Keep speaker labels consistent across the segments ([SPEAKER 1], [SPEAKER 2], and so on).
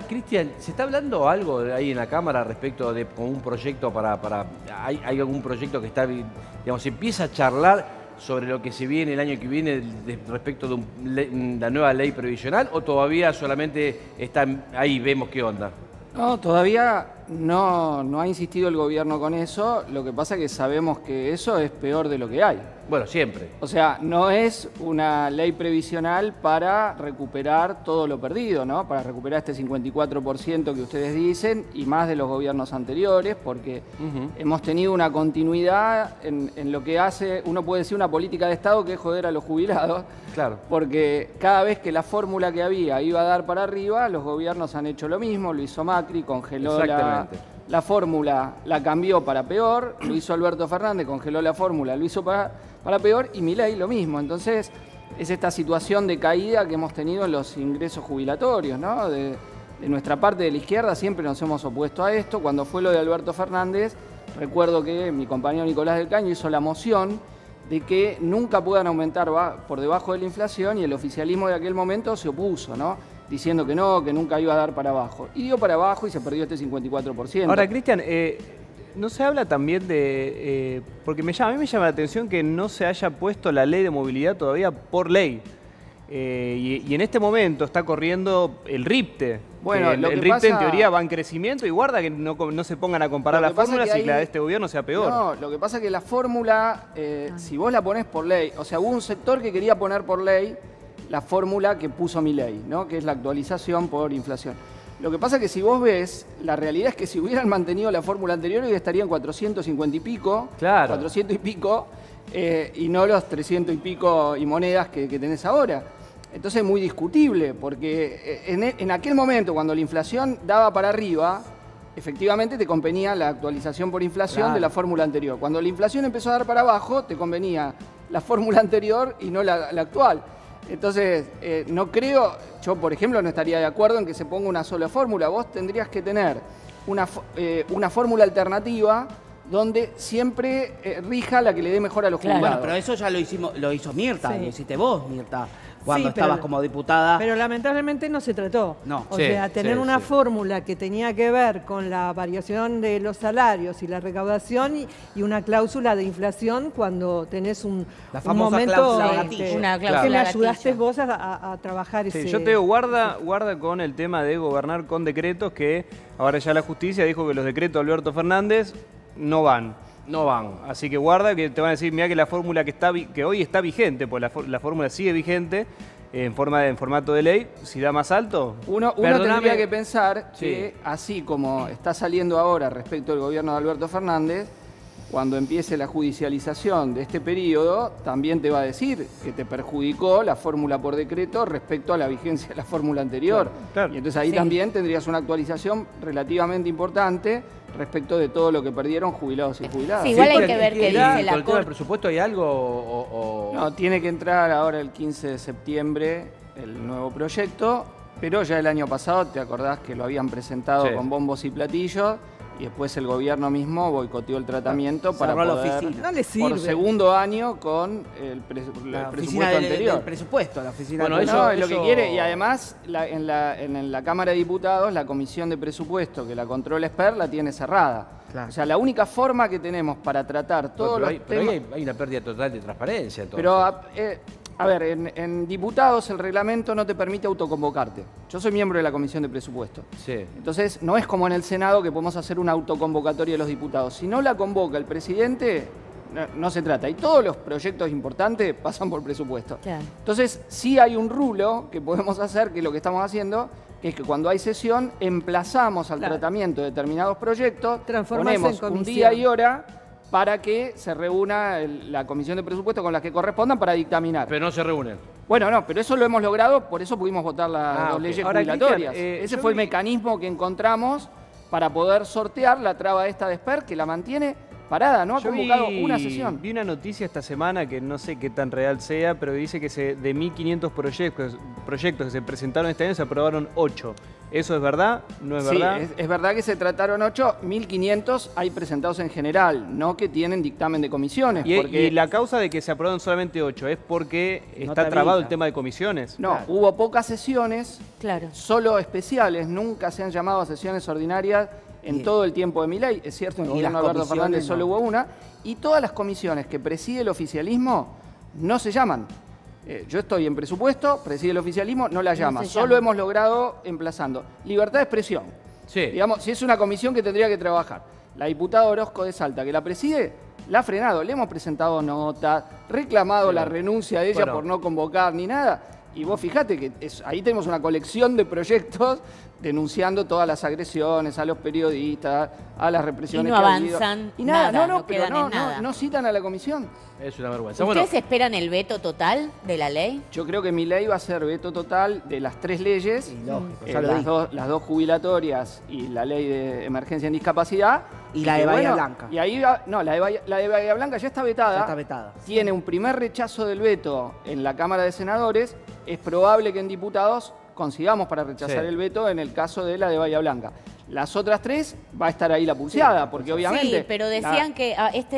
[SPEAKER 1] Cristian, ¿se está hablando algo ahí en la Cámara respecto de con un proyecto ¿hay algún proyecto que está, digamos, se empieza a charlar sobre lo que se viene el año que viene respecto de la nueva ley previsional o todavía solamente están ahí, vemos qué onda?
[SPEAKER 2] No, todavía no ha insistido el gobierno con eso. Lo que pasa es que sabemos que eso es peor de lo que hay.
[SPEAKER 1] Bueno, siempre.
[SPEAKER 2] O sea, no es una ley previsional para recuperar todo lo perdido, ¿no? Para recuperar este 54% que ustedes dicen y más de los gobiernos anteriores, porque hemos tenido una continuidad en lo que hace, uno puede decir, una política de Estado que es joder a los jubilados.
[SPEAKER 1] Claro.
[SPEAKER 2] Porque cada vez que la fórmula que había iba a dar para arriba, los gobiernos han hecho lo mismo. Lo hizo Macri, congeló la fórmula, la cambió para peor. Lo hizo Alberto Fernández, congeló la fórmula, lo hizo para peor. Y Milei lo mismo. Entonces, es esta situación de caída que hemos tenido en los ingresos jubilatorios, ¿no? De nuestra parte de la izquierda siempre nos hemos opuesto a esto. Cuando fue lo de Alberto Fernández, recuerdo que mi compañero Nicolás del Caño hizo la moción de que nunca puedan aumentar por debajo de la inflación y el oficialismo de aquel momento se opuso, ¿no? Diciendo que no, que nunca iba a dar para abajo. Y dio para abajo y se perdió este 54%.
[SPEAKER 3] Ahora, Cristian, no se habla también de... porque a mí me llama la atención que no se haya puesto la ley de movilidad todavía por ley. Y en este momento está corriendo el RIPTE.
[SPEAKER 2] Bueno,
[SPEAKER 3] el RIPTE en teoría va en crecimiento y guarda que no se pongan a comparar las fórmulas y que la de este gobierno sea peor.
[SPEAKER 2] No, lo que pasa es que la fórmula, si vos la ponés por ley, o sea, hubo un sector que quería poner por ley la fórmula que puso Milei, ¿no? Que es la actualización por inflación. Lo que pasa es que si vos ves, la realidad es que si hubieran mantenido la fórmula anterior hoy estarían 450 y pico,
[SPEAKER 1] claro.
[SPEAKER 2] 400 y pico, y no los 300 y pico y monedas que tenés ahora. Entonces es muy discutible, porque en aquel momento, cuando la inflación daba para arriba, efectivamente te convenía la actualización por inflación de la fórmula anterior. Cuando la inflación empezó a dar para abajo, te convenía la fórmula anterior y no la actual. Entonces, no creo, yo por ejemplo no estaría de acuerdo en que se ponga una sola fórmula. Vos tendrías que tener una fórmula alternativa donde siempre rija la que le dé mejor a los jubilados.
[SPEAKER 4] Bueno, pero eso ya lo hizo Mirta, lo hiciste vos, Mirta, cuando
[SPEAKER 5] pero,
[SPEAKER 4] estabas como diputada.
[SPEAKER 5] Pero lamentablemente no se trató.
[SPEAKER 4] No.
[SPEAKER 5] O sea, tener una fórmula que tenía que ver con la variación de los salarios y la recaudación y una cláusula de inflación cuando tenés un momento
[SPEAKER 4] cláusula
[SPEAKER 5] que me ayudaste vos a trabajar ese...
[SPEAKER 3] Yo te digo, guarda con el tema de gobernar con decretos, que ahora ya la justicia dijo que los decretos de Alberto Fernández no van.
[SPEAKER 1] No van.
[SPEAKER 3] Así que guarda, que te van a decir, mira que la fórmula que hoy está vigente, pues la fórmula sigue vigente en formato de ley, si da más alto.
[SPEAKER 2] Uno tendría que pensar que así como está saliendo ahora respecto al gobierno de Alberto Fernández, cuando empiece la judicialización de este periodo, también te va a decir que te perjudicó la fórmula por decreto respecto a la vigencia de la fórmula anterior.
[SPEAKER 3] Claro.
[SPEAKER 2] Y entonces ahí también tendrías una actualización relativamente importante respecto de todo lo que perdieron jubilados y jubiladas.
[SPEAKER 6] Sí, igual hay que ver qué dice la
[SPEAKER 1] ¿Con el tema
[SPEAKER 6] Corte.
[SPEAKER 1] del presupuesto hay algo
[SPEAKER 2] No, tiene que entrar ahora el 15 de septiembre el nuevo proyecto, pero ya el año pasado, te acordás que lo habían presentado con bombos y platillos, y después el gobierno mismo boicoteó el tratamiento para poder,
[SPEAKER 4] la oficina.
[SPEAKER 5] No le sirve.
[SPEAKER 2] por segundo año con el presupuesto anterior.
[SPEAKER 4] Del presupuesto, la oficina
[SPEAKER 1] Bueno,
[SPEAKER 4] del-
[SPEAKER 2] No, es lo que quiere, y además en la Cámara de Diputados la Comisión de Presupuesto que la controla SPER la tiene cerrada.
[SPEAKER 4] Claro.
[SPEAKER 2] O sea, la única forma que tenemos para tratar todos los
[SPEAKER 1] pero
[SPEAKER 2] temas...
[SPEAKER 1] ahí hay una pérdida total de transparencia. Entonces.
[SPEAKER 2] Pero, a ver, en diputados el reglamento no te permite autoconvocarte. Yo soy miembro de la Comisión de Presupuesto.
[SPEAKER 1] Sí.
[SPEAKER 2] Entonces, no es como en el Senado que podemos hacer una autoconvocatoria de los diputados. Si no la convoca el presidente, no se trata. Y todos los proyectos importantes pasan por presupuesto.
[SPEAKER 6] Claro.
[SPEAKER 2] Entonces, sí hay un rulo que podemos hacer, que es lo que estamos haciendo, que es que cuando hay sesión, emplazamos al tratamiento de determinados proyectos,
[SPEAKER 5] Transformarse en
[SPEAKER 2] ponemos un
[SPEAKER 5] comisión.
[SPEAKER 2] día y hora para que se reúna la Comisión de Presupuestos con las que correspondan para dictaminar.
[SPEAKER 1] Pero no se reúnen.
[SPEAKER 2] Bueno, no, pero eso lo hemos logrado, por eso pudimos votar las dos leyes
[SPEAKER 3] Ahora,
[SPEAKER 2] jubilatorias.
[SPEAKER 3] Cristian,
[SPEAKER 2] Ese fue el mecanismo que encontramos para poder sortear la traba esta de SPER, que la mantiene parada, no ha convocado una sesión.
[SPEAKER 3] Vi una noticia esta semana que no sé qué tan real sea, pero dice que de 1.500 proyectos que se presentaron este año se aprobaron 8. ¿Eso es verdad? ¿No es
[SPEAKER 2] Sí,
[SPEAKER 3] verdad?
[SPEAKER 2] es verdad que se trataron 8.500, hay presentados en general, no que tienen dictamen de comisiones.
[SPEAKER 3] Y la causa de que se aprueban solamente 8 es porque
[SPEAKER 4] No
[SPEAKER 3] está
[SPEAKER 4] te
[SPEAKER 3] trabado
[SPEAKER 4] habilita.
[SPEAKER 3] el tema de comisiones.
[SPEAKER 2] No, hubo pocas sesiones,
[SPEAKER 6] Claro.
[SPEAKER 2] solo especiales, nunca se han llamado a sesiones ordinarias en todo el tiempo de mi ley. Es cierto, en el
[SPEAKER 4] Y
[SPEAKER 2] gobierno
[SPEAKER 4] las
[SPEAKER 2] de Alberto Fernández
[SPEAKER 4] comisiones
[SPEAKER 2] solo
[SPEAKER 4] no.
[SPEAKER 2] hubo una, y todas las comisiones que preside el oficialismo no se llaman. Yo estoy en presupuesto, preside el oficialismo, no la llama.
[SPEAKER 6] se
[SPEAKER 2] Solo
[SPEAKER 6] llama.
[SPEAKER 2] hemos logrado emplazando. Libertad de expresión.
[SPEAKER 1] Sí.
[SPEAKER 2] Digamos, si es una comisión que tendría que trabajar. La diputada Orozco de Salta, que la preside, la ha frenado. Le hemos presentado notas, reclamado la renuncia de ella
[SPEAKER 1] Bueno.
[SPEAKER 2] por no convocar ni nada. Y vos fijate que ahí tenemos una colección de proyectos denunciando todas las agresiones a los periodistas, a las represiones
[SPEAKER 6] Y no
[SPEAKER 2] que ha habido.
[SPEAKER 6] avanzan
[SPEAKER 2] Y nada,
[SPEAKER 6] nada,
[SPEAKER 2] no,
[SPEAKER 6] no
[SPEAKER 2] pero
[SPEAKER 6] quedan en nada.
[SPEAKER 2] no citan a la comisión.
[SPEAKER 1] Es una vergüenza.
[SPEAKER 6] ¿Ustedes
[SPEAKER 1] Bueno,
[SPEAKER 6] esperan el veto total de la ley?
[SPEAKER 2] Yo creo que mi ley va a ser veto total de las 3 leyes,
[SPEAKER 4] Y lógico, ya lo dije.
[SPEAKER 2] las dos jubilatorias y la ley de emergencia en discapacidad.
[SPEAKER 4] Y la de Bahía Blanca.
[SPEAKER 2] Y ahí no, la de Bahía Blanca ya está vetada.
[SPEAKER 4] Ya está vetada.
[SPEAKER 2] Tiene un primer rechazo del veto en la Cámara de Senadores. Es probable que en diputados consigamos para rechazar
[SPEAKER 1] Sí.
[SPEAKER 2] el veto en el caso de la de Bahía Blanca. Las otras 3 va a estar ahí la pulseada, porque obviamente...
[SPEAKER 6] Sí, pero decían que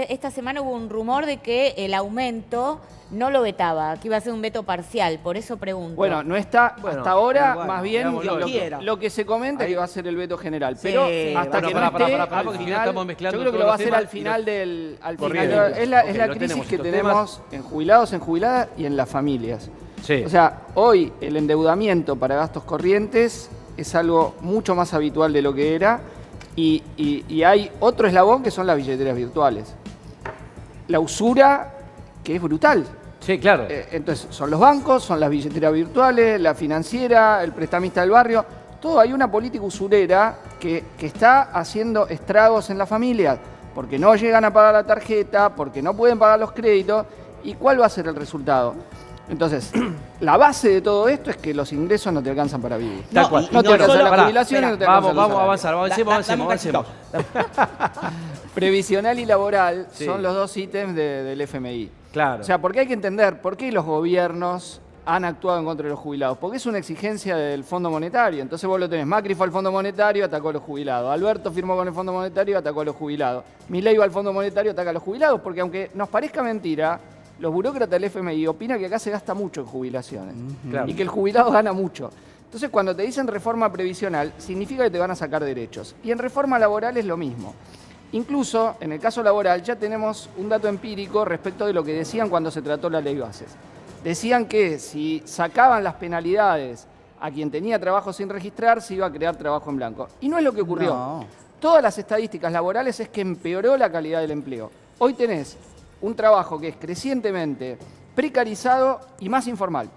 [SPEAKER 6] esta semana hubo un rumor de que el aumento no lo vetaba, que iba a ser un veto parcial, por eso pregunto.
[SPEAKER 2] Bueno, no está
[SPEAKER 1] Bueno,
[SPEAKER 2] hasta ahora,
[SPEAKER 4] igual,
[SPEAKER 2] más bien
[SPEAKER 1] digámoslo,
[SPEAKER 2] lo que se comenta es que va a ser el veto general.
[SPEAKER 4] Sí,
[SPEAKER 2] Pero hasta
[SPEAKER 1] bueno,
[SPEAKER 2] que
[SPEAKER 1] pará,
[SPEAKER 2] no esté,
[SPEAKER 1] pará,
[SPEAKER 2] al
[SPEAKER 1] porque si no
[SPEAKER 2] final,
[SPEAKER 1] estamos mezclando
[SPEAKER 2] yo creo que
[SPEAKER 1] todos
[SPEAKER 2] lo va a
[SPEAKER 1] los
[SPEAKER 2] hacer
[SPEAKER 1] temas
[SPEAKER 2] al final del... Al
[SPEAKER 3] Corriendo.
[SPEAKER 2] final, es la
[SPEAKER 1] Ok, lo
[SPEAKER 2] crisis
[SPEAKER 1] tenemos,
[SPEAKER 2] que
[SPEAKER 1] estos
[SPEAKER 2] tenemos en jubilados, en jubiladas y en las familias.
[SPEAKER 1] sí.
[SPEAKER 2] O sea, hoy el endeudamiento para gastos corrientes es algo mucho más habitual de lo que era y hay otro eslabón que son las billeteras virtuales. La usura, que es brutal.
[SPEAKER 1] Sí, claro.
[SPEAKER 2] Entonces, son los bancos, son las billeteras virtuales, la financiera, el prestamista del barrio. Todo, hay una política usurera que está haciendo estragos en las familias porque no llegan a pagar la tarjeta, porque no pueden pagar los créditos. ¿Y cuál va a ser el resultado? Entonces, la base de todo esto es que los ingresos no te alcanzan para vivir.
[SPEAKER 1] Tal cual.
[SPEAKER 2] No te alcanzan
[SPEAKER 4] solo-
[SPEAKER 2] las jubilaciones, no te alcanzan los
[SPEAKER 1] Vamos a
[SPEAKER 2] salarios.
[SPEAKER 1] avanzar,
[SPEAKER 4] Dame un
[SPEAKER 1] avancemos.
[SPEAKER 2] Previsional y laboral
[SPEAKER 1] Sí.
[SPEAKER 2] son los dos ítems del FMI.
[SPEAKER 1] Claro.
[SPEAKER 2] O sea, porque hay que entender por qué los gobiernos han actuado en contra de los jubilados. Porque es una exigencia del Fondo Monetario. Entonces vos lo tenés. Macri fue al Fondo Monetario, atacó a los jubilados. Alberto firmó con el Fondo Monetario, atacó a los jubilados. Milei va al Fondo Monetario, ataca a los jubilados. Porque aunque nos parezca mentira, los burócratas del FMI opinan que acá se gasta mucho en jubilaciones.
[SPEAKER 1] Claro.
[SPEAKER 2] Y que el jubilado gana mucho. Entonces, cuando te dicen reforma previsional, significa que te van a sacar derechos. Y en reforma laboral es lo mismo. Incluso, en el caso laboral, ya tenemos un dato empírico respecto de lo que decían cuando se trató la ley Bases. Decían que si sacaban las penalidades a quien tenía trabajo sin registrar, se iba a crear trabajo en blanco. Y no es lo que ocurrió.
[SPEAKER 4] No.
[SPEAKER 2] Todas las estadísticas laborales es que empeoró la calidad del empleo. Hoy tenés un trabajo que es crecientemente precarizado y más informal.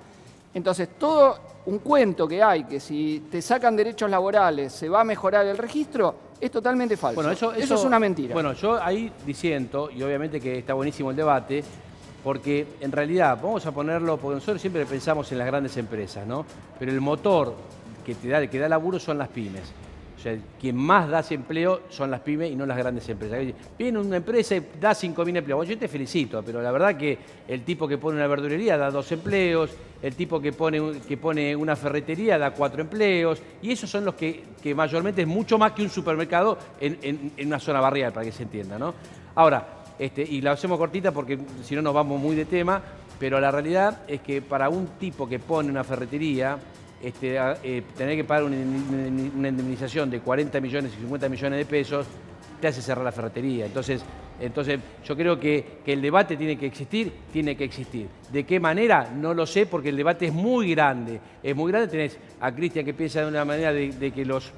[SPEAKER 2] Entonces, todo un cuento que hay, que si te sacan derechos laborales se va a mejorar el registro, es totalmente falso.
[SPEAKER 1] Bueno, eso
[SPEAKER 2] es una mentira.
[SPEAKER 1] Bueno, yo ahí disiento, y obviamente que está buenísimo el debate, porque en realidad, vamos a ponerlo, porque nosotros siempre pensamos en las grandes empresas, ¿no? Pero el motor que da laburo son las pymes. O sea, quien más da ese empleo son las pymes y no las grandes empresas. Viene una empresa y da 5.000 empleos. Bueno, yo te felicito, pero la verdad que el tipo que pone una verdulería da 2 empleos, el tipo que pone una ferretería da 4 empleos, y esos son los que mayormente es mucho más que un supermercado en una zona barrial, para que se entienda, ¿no? Ahora, y la hacemos cortita porque si no nos vamos muy de tema, pero la realidad es que para un tipo que pone una ferretería, tener que pagar una indemnización de 40 millones y 50 millones de pesos te hace cerrar la ferretería. Entonces yo creo que el debate tiene que existir. ¿De qué manera? No lo sé, porque el debate es muy grande. Es muy grande. Tenés a Cristian que piensa de una manera de que los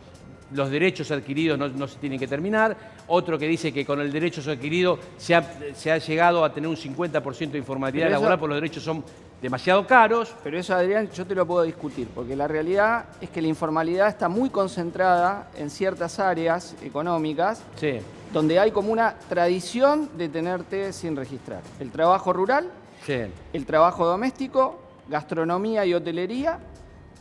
[SPEAKER 1] derechos adquiridos no se tienen que terminar, otro que dice que con el derecho adquirido se ha llegado a tener un 50% de informalidad
[SPEAKER 2] Pero eso-
[SPEAKER 1] laboral, porque los derechos son demasiado caros.
[SPEAKER 2] Pero eso, Adrián, yo te lo puedo discutir, porque la realidad es que la informalidad está muy concentrada en ciertas áreas económicas
[SPEAKER 1] Sí,
[SPEAKER 2] donde hay como una tradición de tenerte sin registrar. El trabajo rural,
[SPEAKER 1] sí.
[SPEAKER 2] el trabajo doméstico, gastronomía y hotelería,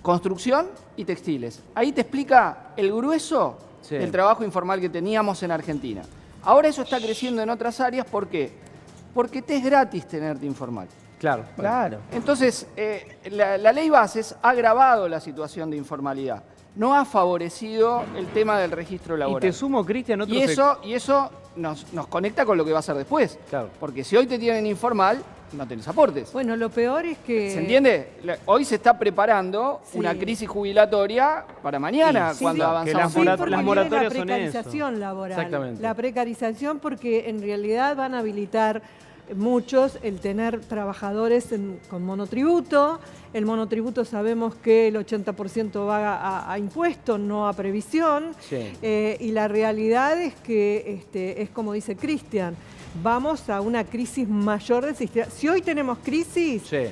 [SPEAKER 2] construcción y textiles. Ahí te explica el grueso
[SPEAKER 1] Sí.
[SPEAKER 2] del trabajo informal que teníamos en Argentina. Ahora eso está creciendo en otras áreas, ¿por qué? Porque te es gratis tenerte informal.
[SPEAKER 1] Claro.
[SPEAKER 4] Claro.
[SPEAKER 2] Entonces, la ley Bases ha agravado la situación de informalidad. no ha favorecido el tema del registro
[SPEAKER 3] Y
[SPEAKER 2] laboral.
[SPEAKER 3] te sumo, Cristian, otro
[SPEAKER 2] Y eso nos conecta con lo que va a hacer después.
[SPEAKER 1] Claro.
[SPEAKER 2] Porque si hoy te tienen informal, no tenés aportes.
[SPEAKER 5] Bueno, lo peor es que...
[SPEAKER 2] ¿Se entiende? Hoy se está preparando
[SPEAKER 5] Sí.
[SPEAKER 2] una crisis jubilatoria para mañana,
[SPEAKER 5] Sí,
[SPEAKER 2] cuando
[SPEAKER 5] sí,
[SPEAKER 2] avanzamos.
[SPEAKER 3] que
[SPEAKER 5] Sí,
[SPEAKER 3] las
[SPEAKER 5] porque
[SPEAKER 3] las
[SPEAKER 5] viene
[SPEAKER 3] moratorias
[SPEAKER 5] la
[SPEAKER 3] son
[SPEAKER 5] precarización laboral.
[SPEAKER 1] Exactamente.
[SPEAKER 5] La precarización porque en realidad van a habilitar muchos el tener trabajadores con monotributo. El monotributo sabemos que el 80% va a impuestos, no a previsión.
[SPEAKER 1] Sí.
[SPEAKER 5] Y la realidad es que, es como dice Cristian, vamos a una crisis mayor del sistema. Si hoy tenemos crisis,
[SPEAKER 1] Sí.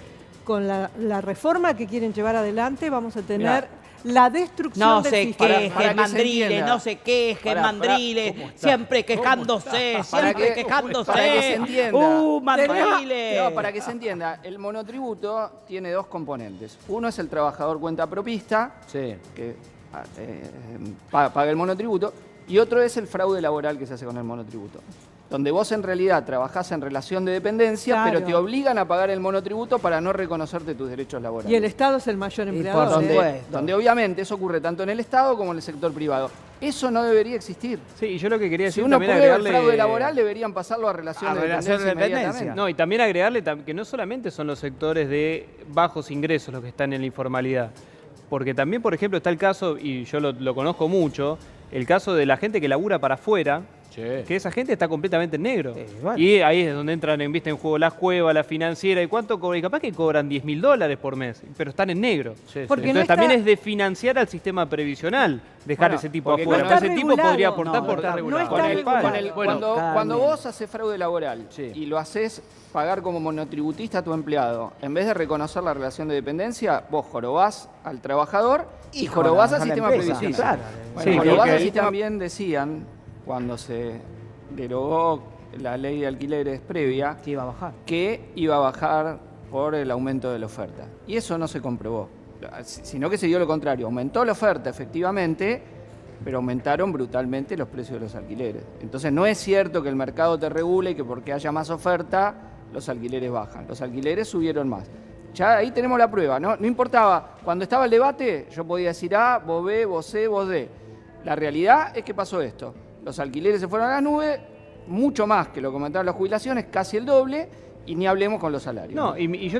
[SPEAKER 5] con la reforma que quieren llevar adelante, vamos a tener
[SPEAKER 1] Mirá.
[SPEAKER 5] la destrucción
[SPEAKER 4] No
[SPEAKER 5] del
[SPEAKER 4] se
[SPEAKER 5] sistema.
[SPEAKER 2] para
[SPEAKER 4] quejen,
[SPEAKER 2] que se
[SPEAKER 4] mandriles,
[SPEAKER 2] entienda.
[SPEAKER 4] no se quejen,
[SPEAKER 2] Pará,
[SPEAKER 4] mandriles,
[SPEAKER 2] ¿cómo está?
[SPEAKER 4] siempre quejándose,
[SPEAKER 2] Para
[SPEAKER 4] siempre
[SPEAKER 2] que-
[SPEAKER 4] quejándose.
[SPEAKER 2] para que se entienda.
[SPEAKER 4] Mandriles.
[SPEAKER 2] No, para que se entienda, el monotributo tiene dos componentes. Uno es el trabajador cuenta propista,
[SPEAKER 1] Sí.
[SPEAKER 2] que paga el monotributo, y otro es el fraude laboral que se hace con el monotributo. Donde vos en realidad trabajás en relación de dependencia,
[SPEAKER 5] Claro.
[SPEAKER 2] pero te obligan a pagar el monotributo para no reconocerte tus derechos laborales.
[SPEAKER 5] Y el Estado es el mayor empleador.
[SPEAKER 4] por
[SPEAKER 2] donde,
[SPEAKER 4] supuesto.
[SPEAKER 2] donde obviamente eso ocurre tanto en el Estado como en el sector privado. Eso no debería existir.
[SPEAKER 3] Sí, y yo lo que quería
[SPEAKER 2] Si
[SPEAKER 3] decir
[SPEAKER 2] uno
[SPEAKER 3] también
[SPEAKER 2] prueba el
[SPEAKER 3] agregarle...
[SPEAKER 2] fraude laboral, deberían pasarlo a relación
[SPEAKER 4] A
[SPEAKER 2] de
[SPEAKER 4] relación de
[SPEAKER 2] dependencia
[SPEAKER 4] dependencia.
[SPEAKER 2] inmediatamente.
[SPEAKER 3] No, y también agregarle que no solamente son los sectores de bajos ingresos los que están en la informalidad, porque también, por ejemplo, está el caso, y yo lo conozco mucho, el caso de la gente que labura para afuera,
[SPEAKER 1] Sí.
[SPEAKER 3] que esa gente está completamente en negro.
[SPEAKER 4] bueno.
[SPEAKER 3] Y ahí es donde entran en juego las cuevas, la financiera, y cuánto cobran, y capaz que cobran $10.000 por mes, pero están en negro.
[SPEAKER 1] Sí, sí.
[SPEAKER 5] Porque no
[SPEAKER 3] Entonces
[SPEAKER 5] está-
[SPEAKER 3] también es de financiar al sistema previsional, dejar
[SPEAKER 2] Bueno,
[SPEAKER 3] ese tipo
[SPEAKER 2] porque
[SPEAKER 3] afuera.
[SPEAKER 5] no
[SPEAKER 3] Porque
[SPEAKER 5] está
[SPEAKER 3] ese tipo podría
[SPEAKER 5] regulado.
[SPEAKER 3] aportar
[SPEAKER 4] No,
[SPEAKER 3] por
[SPEAKER 4] no está
[SPEAKER 5] regulado.
[SPEAKER 2] Con el-
[SPEAKER 5] regulado.
[SPEAKER 2] con el- cuando,
[SPEAKER 4] cada
[SPEAKER 2] cuando
[SPEAKER 4] mes.
[SPEAKER 2] vos haces fraude laboral
[SPEAKER 1] Sí.
[SPEAKER 2] y lo haces pagar como monotributista a tu empleado, en vez de reconocer la relación de dependencia, vos jorobás al trabajador y jorobás al sistema previsional.
[SPEAKER 4] Claro.
[SPEAKER 2] Bueno,
[SPEAKER 3] Sí,
[SPEAKER 2] jorobás
[SPEAKER 3] que
[SPEAKER 2] al
[SPEAKER 3] ahí
[SPEAKER 2] sistema también decían, cuando se derogó la ley de alquileres previa,
[SPEAKER 4] Que iba a bajar.
[SPEAKER 2] que iba a bajar por el aumento de la oferta. Y eso no se comprobó, sino que se dio lo contrario. Aumentó la oferta, efectivamente, pero aumentaron brutalmente los precios de los alquileres. Entonces no es cierto que el mercado te regule y que porque haya más oferta, los alquileres bajan. Los alquileres subieron más. Ya ahí tenemos la prueba, ¿no? No importaba, cuando estaba el debate, yo podía decir A, vos B, vos C, vos D. La realidad es que pasó esto. Los alquileres se fueron a las nubes, mucho más que lo que comentaron las jubilaciones, casi el doble, y ni hablemos con los salarios.
[SPEAKER 3] No, y yo